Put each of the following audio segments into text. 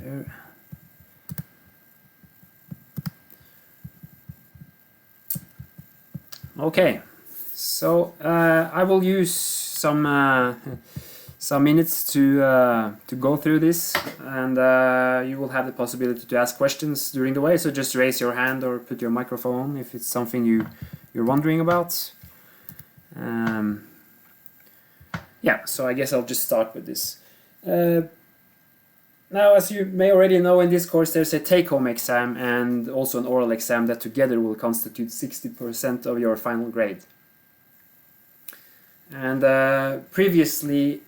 there. Okay, so I will use some minutes to go through this, and you will have the possibility to ask questions during the way. So just raise your hand or put your microphone on if it's something you're wondering about. Yeah, so I guess I'll just start with this. Now, as you may already know, in this course there's a take-home exam and also an oral exam that together will constitute 60% of your final grade. And previously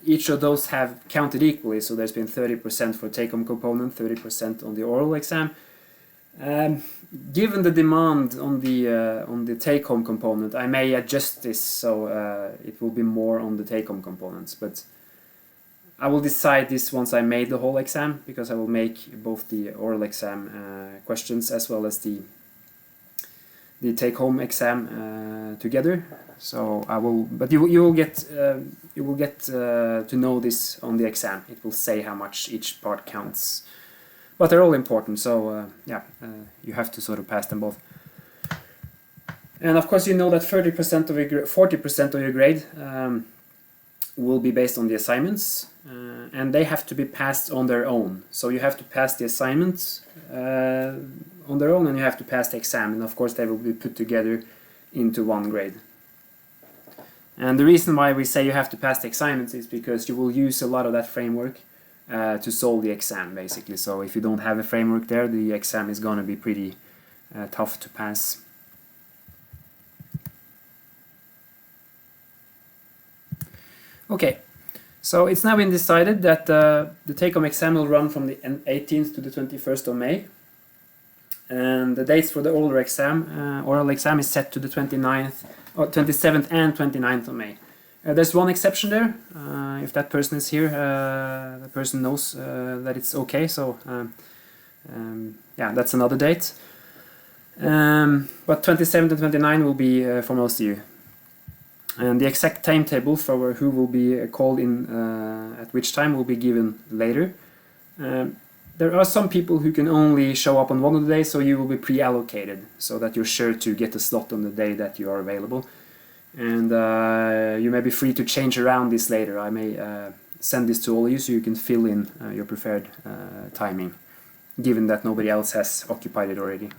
each of those have counted equally, so there's been 30% for take-home component, 30% on the oral exam. Given the demand on the take-home component, I may adjust this so it will be more on the take-home components, but I will decide this once I made the whole exam, because I will make both the oral exam questions as well as the take-home exam together. So I will, but you will get to know this on the exam. It will say how much each part counts, but they're all important. So yeah, you have to sort of pass them both. And of course, you know that 40% of your grade will be based on the assignments, and they have to be passed on their own. So you have to pass the assignments on their own, and you have to pass the exam, and of course they will be put together into one grade. And the reason why we say you have to pass the assignments is because you will use a lot of that framework to solve the exam, basically. So if you don't have a framework there, the exam is going to be pretty tough to pass. Okay, so it's now been decided that the take-home exam will run from the 18th to the 21st of May. And the dates for the oral exam is set to the 27th and 29th of May. There's one exception there. If that person is here, the person knows that it's okay. So yeah, that's another date. But 27th and 29th will be for most of you. And the exact timetable for who will be called in at which time will be given later. There are some people who can only show up on one of the days, so you will be pre-allocated so that you're sure to get a slot on the day that you are available. And you may be free to change around this later. I may send this to all of you so you can fill in your preferred timing, given that nobody else has occupied it already.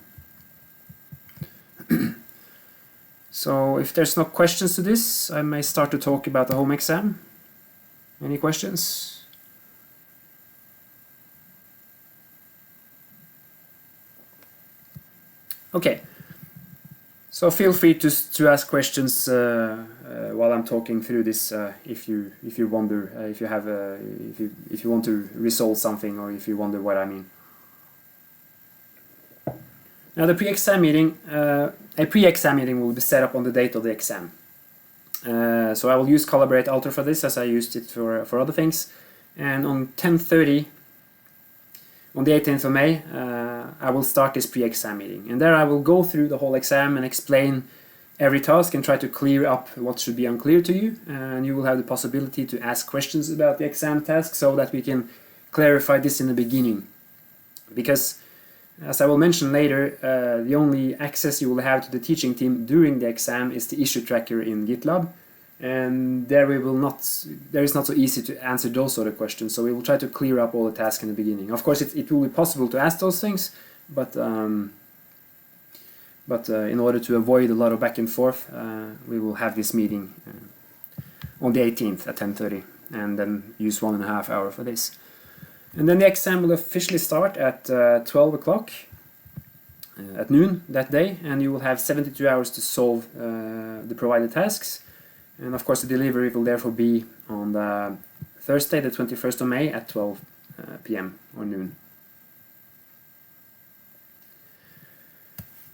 So if there's no questions to this, I may start to talk about the home exam. Any questions? Okay, so feel free to ask questions while I'm talking through this. If you wonder, if you want to resolve something, or if you wonder what I mean. Now the pre-exam meeting, a pre-exam meeting will be set up on the date of the exam. So I will use Collaborate Alter for this, as I used it for other things. And on 10:30. On the 18th of May, I will start this pre-exam meeting, and there I will go through the whole exam and explain every task and try to clear up what should be unclear to you, and you will have the possibility to ask questions about the exam task so that we can clarify this in the beginning. Because, as I will mention later, the only access you will have to the teaching team during the exam is the issue tracker in GitLab, and there it's not so easy to answer those sort of questions, so we will try to clear up all the tasks in the beginning. Of course, it will be possible to ask those things, but in order to avoid a lot of back and forth, we will have this meeting on the 18th at 10:30, and then use 1.5 hours for this. And then the exam will officially start at 12 o'clock at noon that day, and you will have 72 hours to solve the provided tasks. And of course the delivery will therefore be on the Thursday, the 21st of May at 12 p.m. or noon.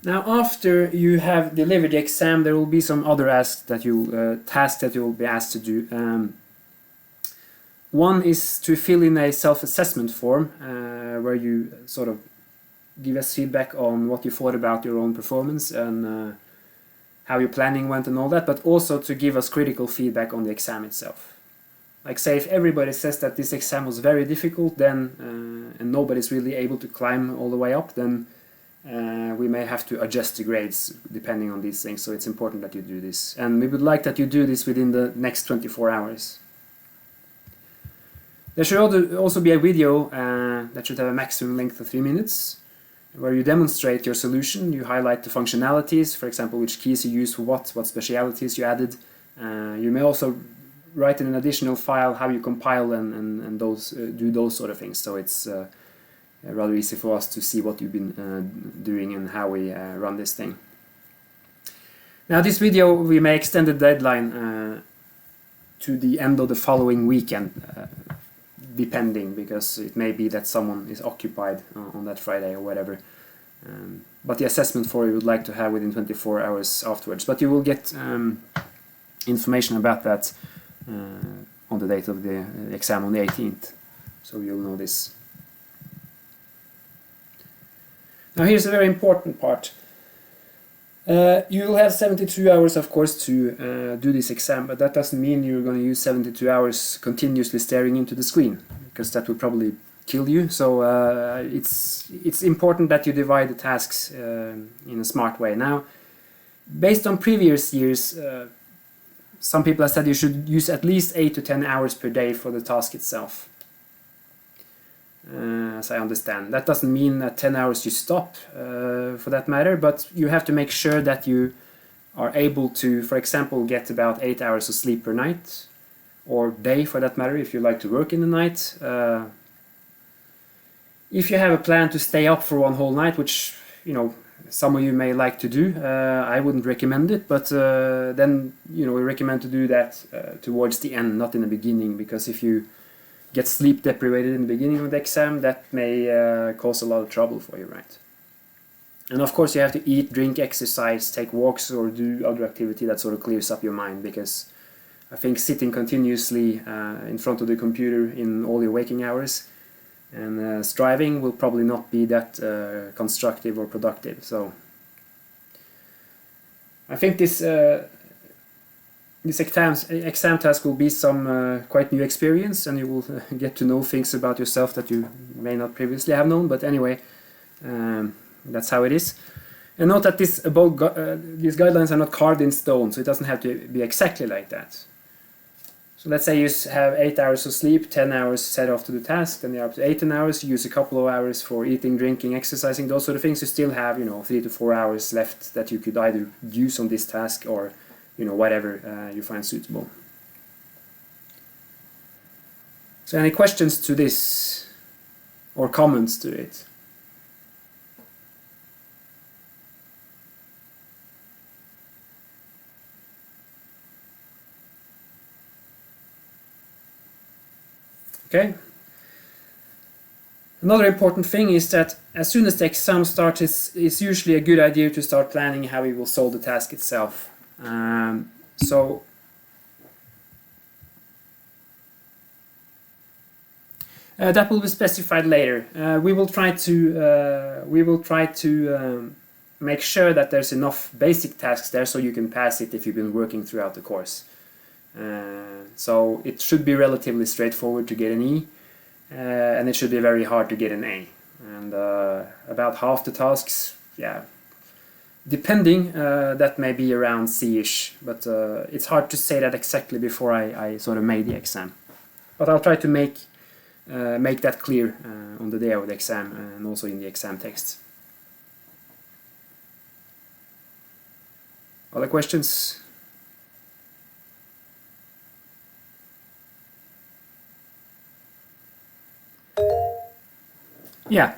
Now, after you have delivered the exam, there will be some other tasks that you will be asked to do. One is to fill in a self-assessment form where you sort of give us feedback on what you thought about your own performance and how your planning went and all that, but also to give us critical feedback on the exam itself. Like, say if everybody says that this exam was very difficult, then and nobody's really able to climb all the way up, then we may have to adjust the grades depending on these things. So it's important that you do this, and we would like that you do this within the next 24 hours. There should also be a video that should have a maximum length of 3 minutes, where you demonstrate your solution. You highlight the functionalities, for example, which keys you use for what specialities you added. You may also write in an additional file how you compile and do those sort of things. So it's rather easy for us to see what you've been doing and how we run this thing. Now this video we may extend the deadline to the end of the following weekend, depending, because it may be that someone is occupied on that Friday or whatever. But the assessment for you would like to have within 24 hours afterwards. But you will get information about that on the date of the exam on the 18th, so you'll know this. Now here's a very important part. You will have 72 hours, of course, to do this exam, but that doesn't mean you're going to use 72 hours continuously staring into the screen, because that will probably kill you. So it's important that you divide the tasks in a smart way. Now, based on previous years, some people have said you should use at least 8 to 10 hours per day for the task itself. As I understand, that doesn't mean that 10 hours you stop for that matter, but you have to make sure that you are able to, for example, get about 8 hours of sleep per night, or day for that matter, if you like to work in the night. If you have a plan to stay up for one whole night, which, you know, some of you may like to do, I wouldn't recommend it, but then, you know, we recommend to do that towards the end, not in the beginning, because if you get sleep deprived in the beginning of the exam, that may cause a lot of trouble for you, right? And of course you have to eat, drink, exercise, take walks, or do other activity that sort of clears up your mind, because I think sitting continuously in front of the computer in all your waking hours and striving will probably not be that constructive or productive. So I think this exam task will be some quite new experience, and you will get to know things about yourself that you may not previously have known. But anyway, that's how it is. And note that these guidelines are not carved in stone, so it doesn't have to be exactly like that. So let's say you have 8 hours of sleep, 10 hours set off to the task, then you're up to 18 hours, you use a couple of hours for eating, drinking, exercising, those sort of things. You still have, you know, 3 to 4 hours left that you could either use on this task or, you know, whatever you find suitable. So any questions to this or comments to it? Okay. Another important thing is that as soon as the exam starts, it's usually a good idea to start planning how we will solve the task itself. So that will be specified later. We will try to make sure that there's enough basic tasks there so you can pass it if you've been working throughout the course. So it should be relatively straightforward to get an E, and it should be very hard to get an A. And about half the tasks, yeah, depending, that may be around C-ish, but it's hard to say that exactly before I sort of made the exam. But I'll try to make that clear on the day of the exam and also in the exam text. Other questions? Yeah.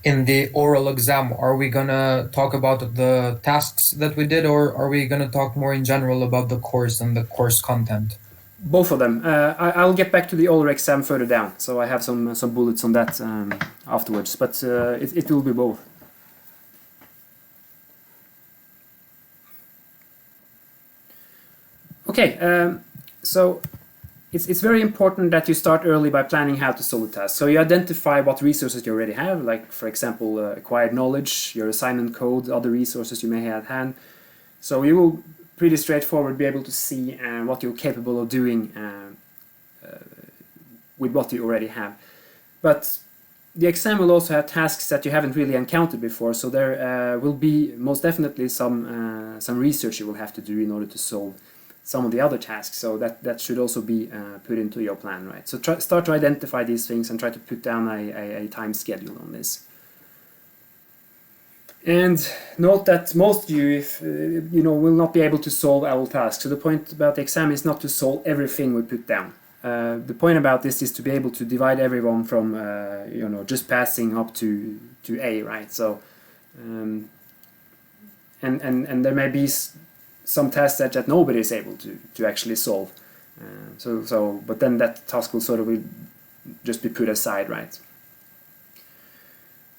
In the oral exam, are we gonna talk about the tasks that we did, or are we gonna talk more in general about the course and the course content? Both of them. I'll get back to the oral exam further down, so I have some bullets on that afterwards, but it will be both. Okay, so it's very important that you start early by planning how to solve the task. So you identify what resources you already have, like for example acquired knowledge, your assignment code, other resources you may have at hand. So you will pretty straightforward be able to see what you're capable of doing with what you already have. But the exam will also have tasks that you haven't really encountered before, so there will be most definitely some research you will have to do in order to solve some of the other tasks, so that should also be put into your plan, right? So start to identify these things and try to put down a time schedule on this. And note that most of you, will not be able to solve all tasks. So the point about the exam is not to solve everything we put down. The point about this is to be able to divide everyone from, just passing up to A, right? So, and there may be some tasks that nobody is able to actually solve. But then that task will sort of just be put aside, right?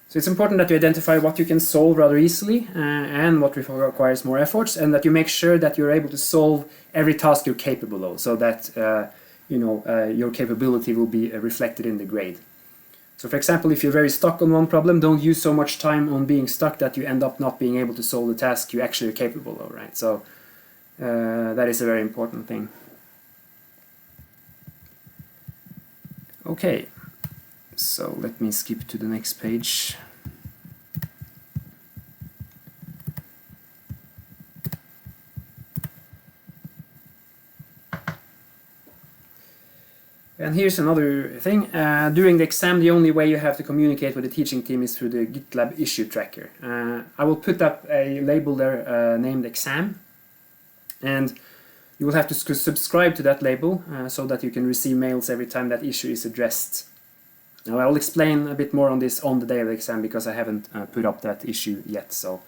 So it's important that you identify what you can solve rather easily and what requires more efforts, and that you make sure that you're able to solve every task you're capable of, so that your capability will be reflected in the grade. So for example, if you're very stuck on one problem, don't use so much time on being stuck that you end up not being able to solve the task you actually are capable of, right? So that is a very important thing. Okay. So let me skip to the next page. And here's another thing. During the exam, the only way you have to communicate with the teaching team is through the GitLab issue tracker. I will put up a label there named exam, and you will have to subscribe to that label so that you can receive mails every time that issue is addressed. Now I will explain a bit more on this on the day of the exam, because I haven't put up that issue yet. So,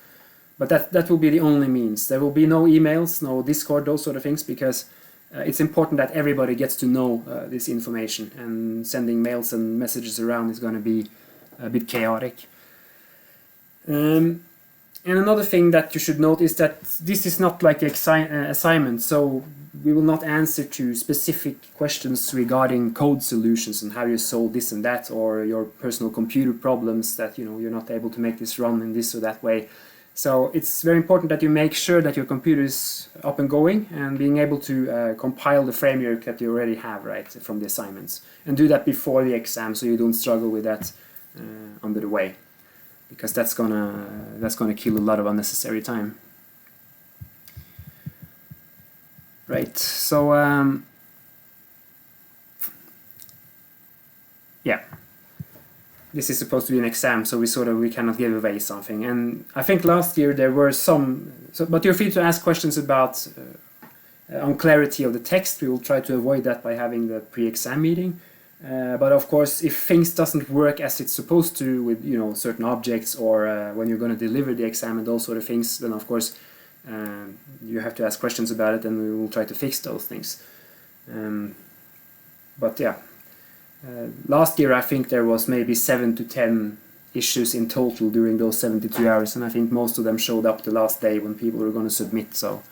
but that will be the only means. There will be no emails, no Discord, those sort of things, because it's important that everybody gets to know this information, and sending mails and messages around is going to be a bit chaotic. And another thing that you should note is that this is not like an assignment, so we will not answer to specific questions regarding code solutions and how you solve this and that, or your personal computer problems that you're not able to make this run in this or that way. So it's very important that you make sure that your computer is up and going and being able to compile the framework that you already have, right, from the assignments, and do that before the exam so you don't struggle with that under the way, because that's gonna kill a lot of unnecessary time. Right, so yeah, this is supposed to be an exam, so we cannot give away something. And I think last year there were but you're free to ask questions about on clarity of the text. We will try to avoid that by having the pre-exam meeting. But of course, if things doesn't work as it's supposed to with certain objects, or when you're going to deliver the exam and those sort of things, then of course you have to ask questions about it, and we will try to fix those things. But yeah, last year I think there was maybe 7 to 10 issues in total during those 72 hours, and I think most of them showed up the last day when people were going to submit. So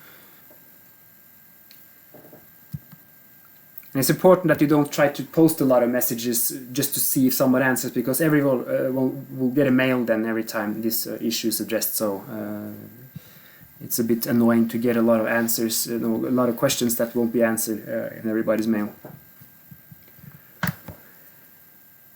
and it's important that you don't try to post a lot of messages just to see if someone answers, because everyone will get a mail then every time this issue is addressed. So it's a bit annoying to get a lot of answers, a lot of questions that won't be answered in everybody's mail.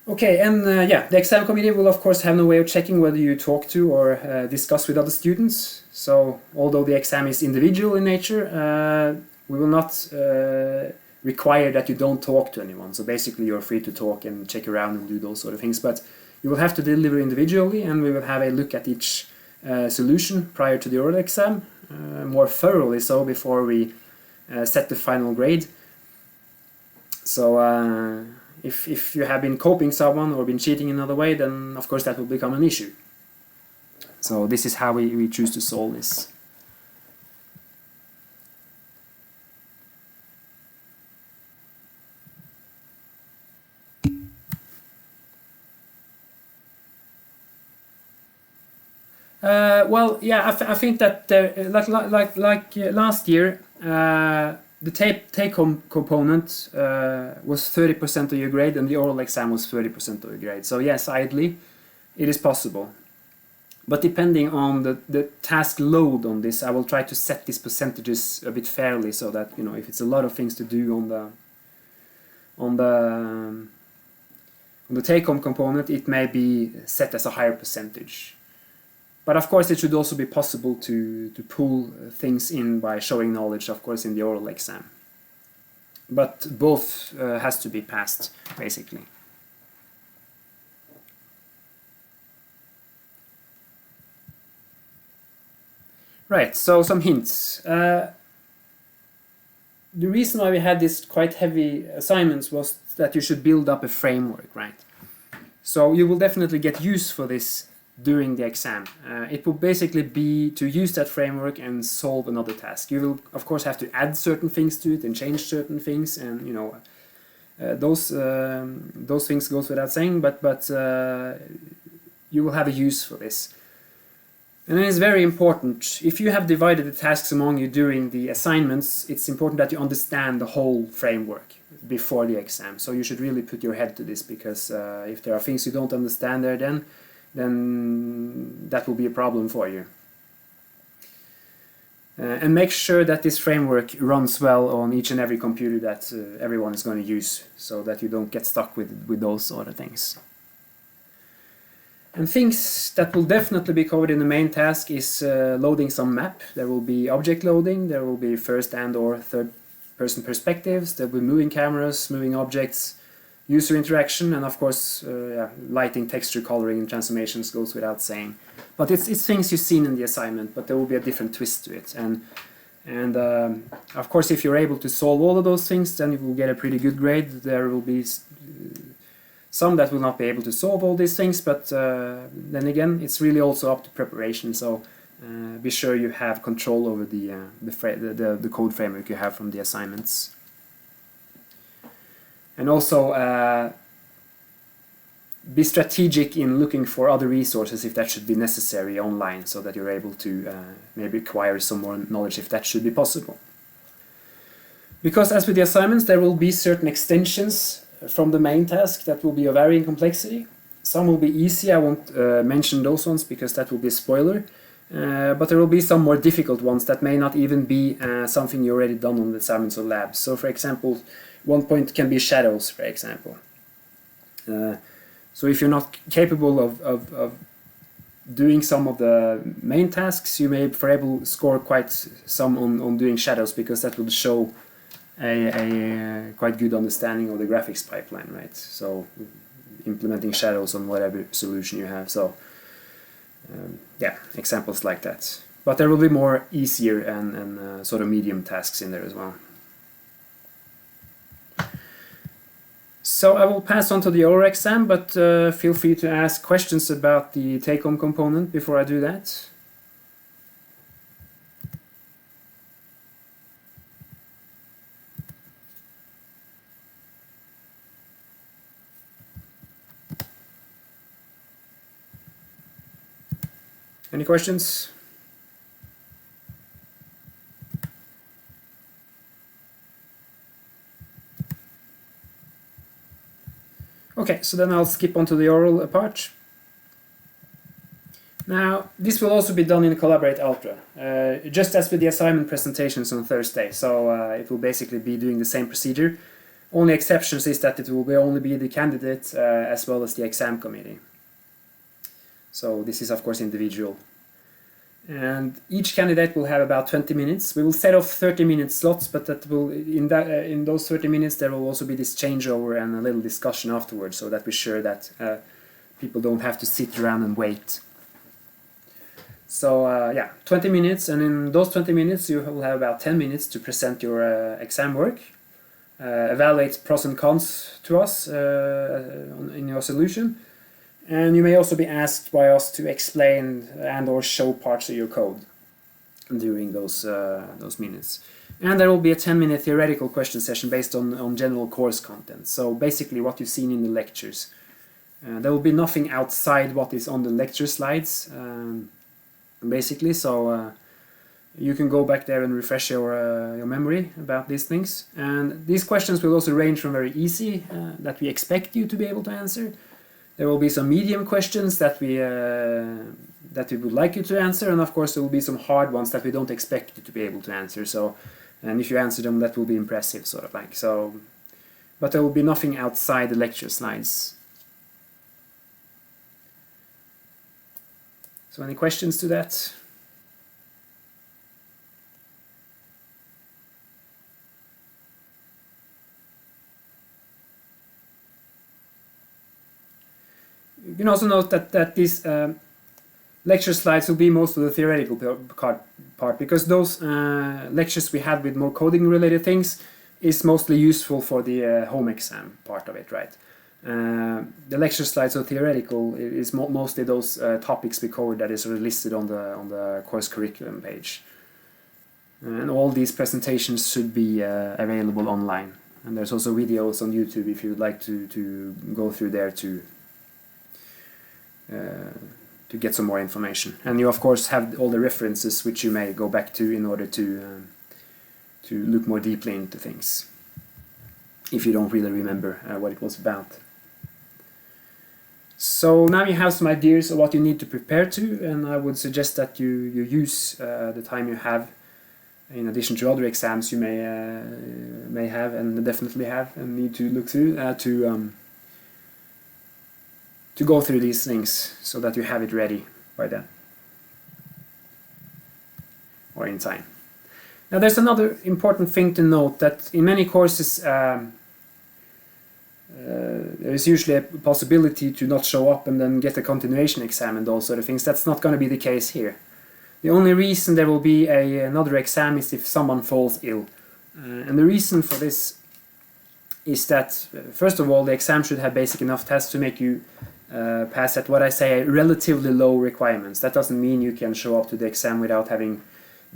Okay, and yeah, the exam committee will of course have no way of checking whether you talk to or discuss with other students. So although the exam is individual in nature, we will not require that you don't talk to anyone. So basically you're free to talk and check around and do those sort of things, but you will have to deliver individually, and we will have a look at each solution prior to the oral exam, more thoroughly so before we set the final grade. So if you have been copying someone or been cheating in another way, then of course that will become an issue. So this is how we choose to solve this. Well, yeah, I think that like last year, the take-home component was 30% of your grade, and the oral exam was 30% of your grade. So yes, ideally, it is possible. But depending on the task load on this, I will try to set these percentages a bit fairly, so that if it's a lot of things to do On the take-home component, it may be set as a higher percentage. But of course, it should also be possible to pull things in by showing knowledge, of course, in the oral exam. But both has to be passed, basically. Right, so some hints. The reason why we had these quite heavy assignments was that you should build up a framework, right? So you will definitely get use for this during the exam. It will basically be to use that framework and solve another task. You will, of course, have to add certain things to it and change certain things, and you know, those things goes without saying. But you will have a use for this. And then it's very important, if you have divided the tasks among you during the assignments, it's important that you understand the whole framework before the exam. So you should really put your head to this, because if there are things you don't understand there, then that will be a problem for you. And make sure that this framework runs well on each and every computer that everyone is going to use, so that you don't get stuck with those sort of things. And things that will definitely be covered in the main task is loading some map. There will be object loading, there will be first and or third person perspectives, there will be moving cameras, moving objects, user interaction, and of course lighting, texture, coloring, and transformations goes without saying. But it's things you've seen in the assignment, but there will be a different twist to it. And of course, if you're able to solve all of those things, then you will get a pretty good grade. There will be some that will not be able to solve all these things, but then again, it's really also up to preparation. So be sure you have control over the code framework you have from the assignments. And also be strategic in looking for other resources if that should be necessary online, so that you're able to maybe acquire some more knowledge if that should be possible. Because as with the assignments, there will be certain extensions from the main task that will be of varying complexity. Some will be easy, I won't mention those ones because that will be a spoiler. But there will be some more difficult ones that may not even be something you already done on the assignments or labs. So for example, one point can be shadows, for example. So if you're not capable of doing some of the main tasks, you may, for example, score quite some on doing shadows, because that will show a quite good understanding of the graphics pipeline, right? So implementing shadows on whatever solution you have. So yeah, examples like that. But there will be more easier and sort of medium tasks in there as well. So I will pass on to the oral exam, but feel free to ask questions about the take-home component before I do that. Any questions? Okay, so then I'll skip on to the oral part. Now, this will also be done in Collaborate Ultra, just as with the assignment presentations on Thursday. So it will basically be doing the same procedure. Only exceptions is that it will only be the candidate as well as the exam committee. So this is of course individual. And each candidate will have about 20 minutes. We will set off 30-minute slots, but that will in those 30 minutes there will also be this changeover and a little discussion afterwards, so that we're sure that people don't have to sit around and wait. So yeah, 20 minutes, and in those 20 minutes you will have about 10 minutes to present your exam work, evaluate pros and cons to us in your solution. And you may also be asked by us to explain and or show parts of your code during those minutes. And there will be a 10-minute theoretical question session based on general course content. So basically what you've seen in the lectures. There will be nothing outside what is on the lecture slides, basically. So you can go back there and refresh your memory about these things. And these questions will also range from very easy, that we expect you to be able to answer. There will be some medium questions that we would like you to answer, and of course there will be some hard ones that we don't expect you to be able to answer. So, and if you answer them, that will be impressive, sort of like so. But there will be nothing outside the lecture slides. So any questions to that? You can also note that these lecture slides will be most of the theoretical part, because those lectures we had with more coding related things is mostly useful for the home exam part of it, right? The lecture slides are theoretical is mostly those topics we covered that is sort of listed on the course curriculum page. And all these presentations should be available online. And there's also videos on YouTube if you would like to go through there to get some more information. And you of course have all the references which you may go back to in order to look more deeply into things, if you don't really remember what it was about. So now you have some ideas of what you need to prepare to, and I would suggest that you use the time you have, in addition to other exams you may have and definitely have and need to look through, to go through these things so that you have it ready by then, or in time. Now there's another important thing to note, that in many courses there is usually a possibility to not show up and then get a continuation exam and those sort of things. That's not going to be the case here. The only reason there will be another exam is if someone falls ill. And the reason for this is that, first of all, the exam should have basic enough tests to make you pass at what I say relatively low requirements. That doesn't mean you can show up to the exam without having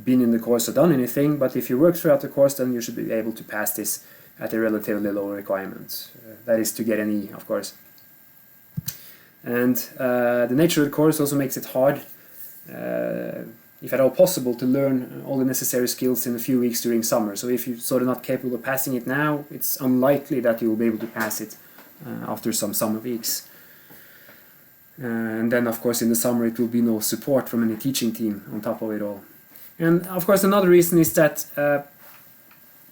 been in the course or done anything, but if you work throughout the course, then you should be able to pass this at a relatively low requirement. That is to get an E, of course. And the nature of the course also makes it hard, if at all possible, to learn all the necessary skills in a few weeks during summer. So if you're sort of not capable of passing it now, it's unlikely that you will be able to pass it after some summer weeks. And then, of course, in the summer it will be no support from any teaching team on top of it all. And, of course, another reason is that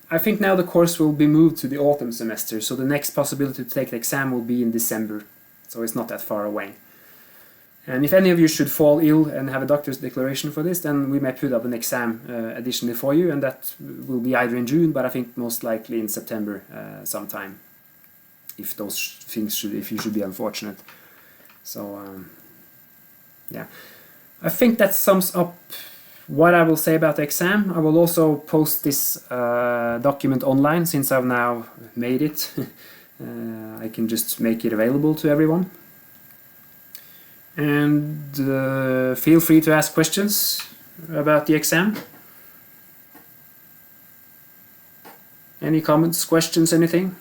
I think now the course will be moved to the autumn semester, so the next possibility to take the exam will be in December, so it's not that far away. And if any of you should fall ill and have a doctor's declaration for this, then we may put up an exam additionally for you, and that will be either in June, but I think most likely in September sometime, if those things if you should be unfortunate. So yeah, I think that sums up what I will say about the exam. I will also post this document online, since I've now made it. I can just make it available to everyone. And feel free to ask questions about the exam. Any comments, questions, anything?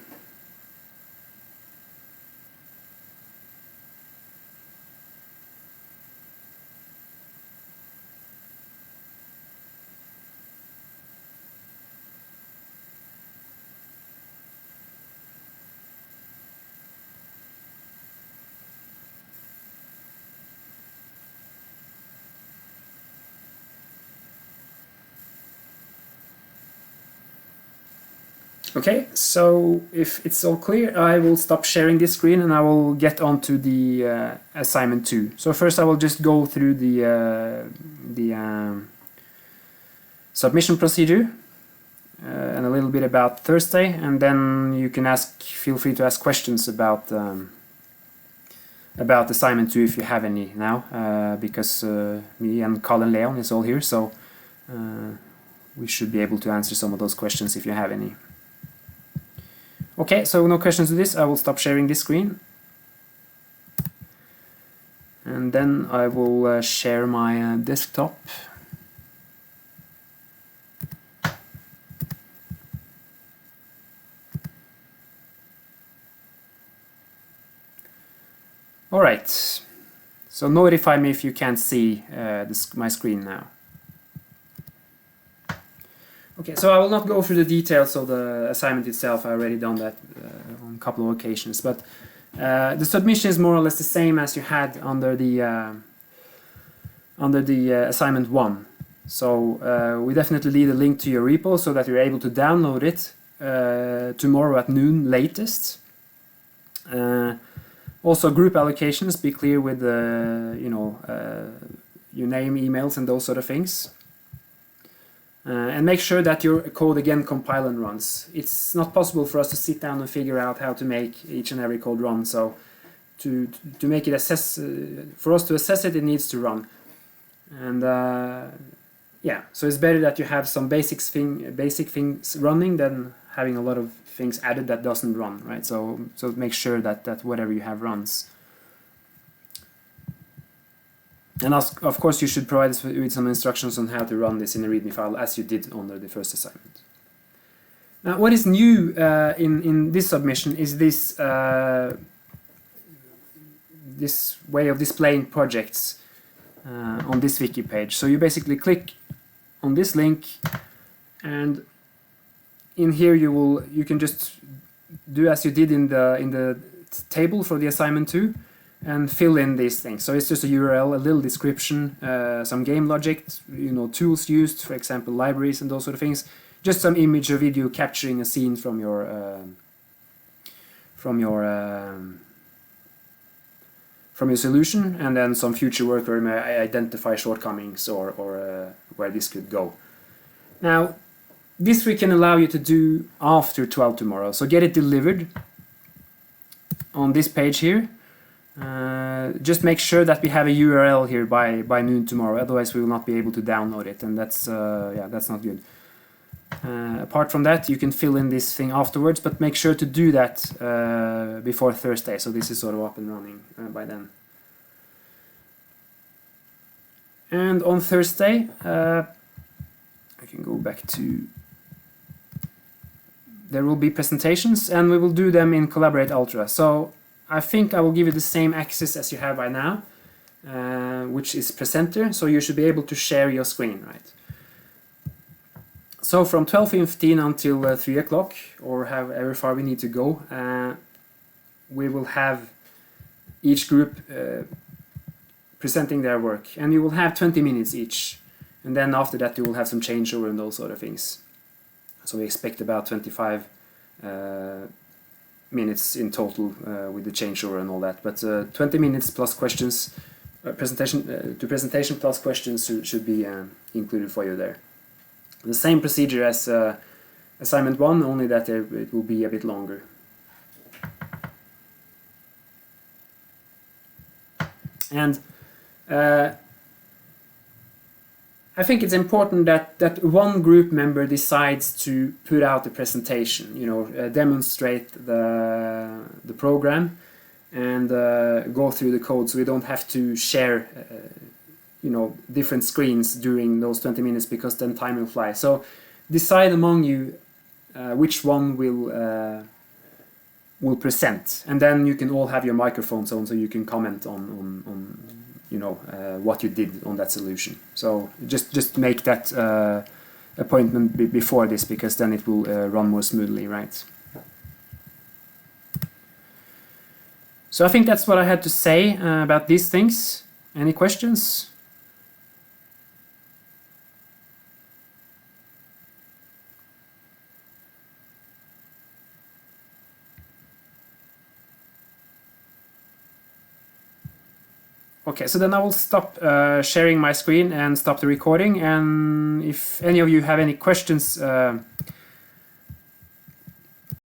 Okay, so if it's all clear, I will stop sharing this screen and I will get on to the assignment 2. So first I will just go through the submission procedure and a little bit about Thursday, and then you can feel free to ask questions about assignment 2 if you have any now, because me and Carl and Leon is all here, so we should be able to answer some of those questions if you have any. Okay, so no questions to this. I will stop sharing this screen. And then I will share my desktop. Alright, so notify me if you can't see my screen now. Okay, so I will not go through the details of the assignment itself. I already done that on a couple of occasions, but the submission is more or less the same as you had under the assignment 1. So we definitely leave a link to your repo so that you're able to download it tomorrow at noon latest. Also, group allocations. Be clear with your name, emails, and those sort of things. And make sure that your code again compile and runs. It's not possible for us to sit down and figure out how to make each and every code run. So to make it for us to assess it, it needs to run. And yeah, so it's better that you have some basic things running than having a lot of things added that doesn't run, right? So make sure that whatever you have runs. And of course, you should provide us with some instructions on how to run this in a README file, as you did under the first assignment. Now, what is new in this submission is this this way of displaying projects on this wiki page. So you basically click on this link, and in here you can just do as you did in the table for the assignment 2. And fill in these things. So it's just a URL, a little description, some game logic, tools used, for example, libraries and those sort of things. Just some image or video capturing a scene from your solution, and then some future work where you may identify shortcomings or where this could go. Now, this we can allow you to do after 12 tomorrow. So get it delivered on this page here. Just make sure that we have a URL here by noon tomorrow, otherwise we will not be able to download it, and that's not good. Apart from that, you can fill in this thing afterwards, but make sure to do that before Thursday, so this is sort of up and running by then. And on Thursday, I can go back to, there will be presentations, and we will do them in Collaborate Ultra. So I think I will give you the same access as you have by now, which is presenter, so you should be able to share your screen, right? So from 12:15 until 3 o'clock, or however far we need to go, we will have each group presenting their work, and you will have 20 minutes each, and then after that you will have some changeover and those sort of things. So we expect about 25 minutes in total with the changeover and all that, but 20 minutes plus questions, presentation plus questions should be included for you there. The same procedure as assignment 1, only that it will be a bit longer. And I think it's important that one group member decides to put out the presentation, demonstrate the program and go through the code, so we don't have to share different screens during those 20 minutes, because then time will fly. So decide among you which one will present, and then you can all have your microphones on so you can comment on what you did on that solution. So just make that appointment before this, because then it will run more smoothly, right? So I think that's what I had to say about these things. Any questions? Okay, so then I will stop sharing my screen and stop the recording, and if any of you have any questions